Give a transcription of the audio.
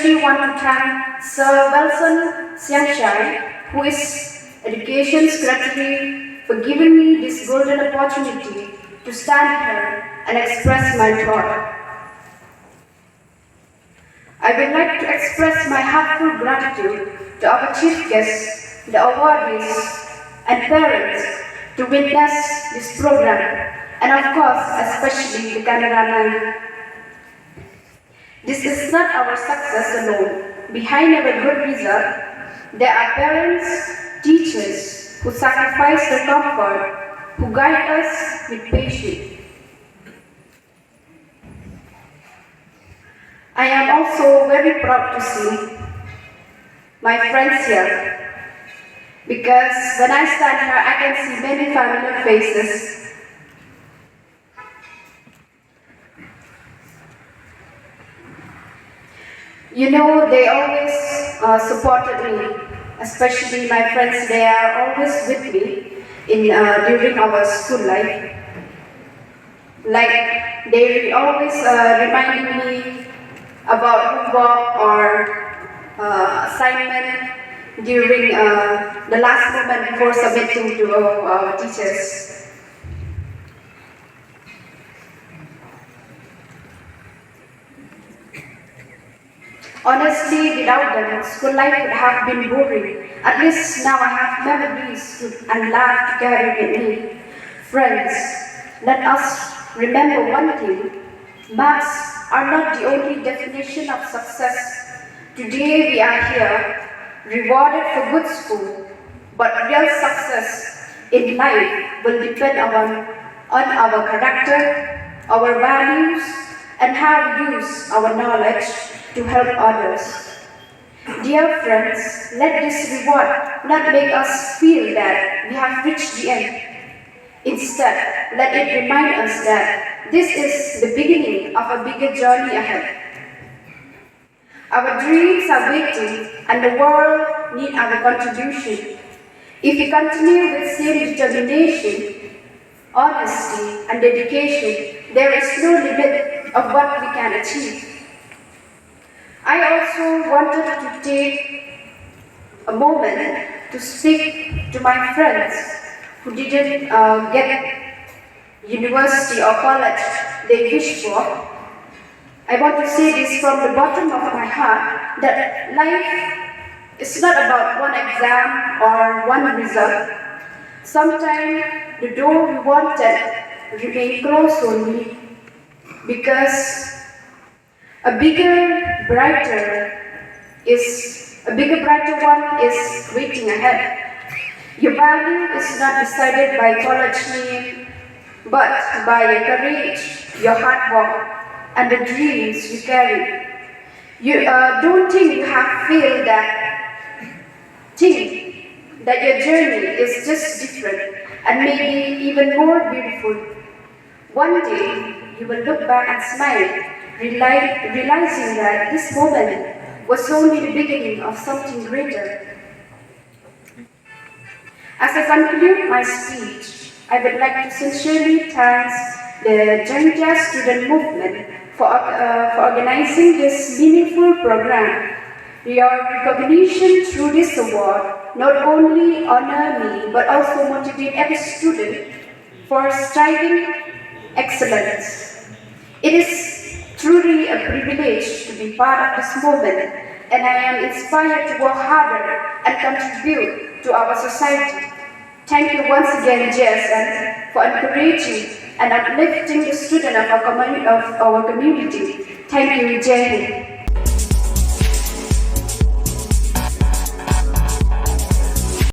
especially want to thank Sir Wilson Siangshai, who is Education Secretary, for giving me this golden opportunity to stand here and express my thought. I would like to express my heartfelt gratitude to our chief guests, the awardees, and parents to witness this program, and of course, especially the cameraman. This is not our success alone. Behind our good result, there are parents, teachers who sacrifice their comfort, who guide us with patience. I am also very proud to see my friends here, because when I stand here, I can see many familiar faces. You know, they always supported me, especially my friends. They are always with me during our school life. Like, they always reminding me about homework or assignment during the last moment before submitting to our teachers. Honestly, without them, school life would have been boring. At least now I have memories and laugh to carry with me. Friends, let us remember one thing. Marks are not the only definition of success. Today we are here, rewarded for good school, but real success in life will depend on our character, our values, and how we use our knowledge to help others. Dear friends, let this reward not make us feel that we have reached the end. Instead, let it remind us that this is the beginning of a bigger journey ahead. Our dreams are waiting, and the world needs our contribution. If we continue with same determination, honesty, and dedication, there is no limit of what we can achieve. I also wanted to take a moment to speak to my friends who didn't get university or college they wished for. I want to say this from the bottom of my heart, that life is not about one exam or one result. Sometimes the door we wanted remained closed only because a bigger, brighter one is waiting ahead. Your value is not decided by college name, but by your courage, your hard work, and the dreams you carry. You don't think you have failed that. Think that your journey is just different and maybe even more beautiful. One day, you will look back and smile, realizing that this moment was only the beginning of something greater. As I conclude my speech, I would like to sincerely thank the Jingjop student movement for organizing this meaningful program. Your recognition through this award not only honor me, but also motivate every student for striving excellence. It is truly a privilege to be part of this moment, and I am inspired to work harder and contribute to our society. Thank you once again, JSN, for encouraging and uplifting the students of our community. Thank you, Jai Hind.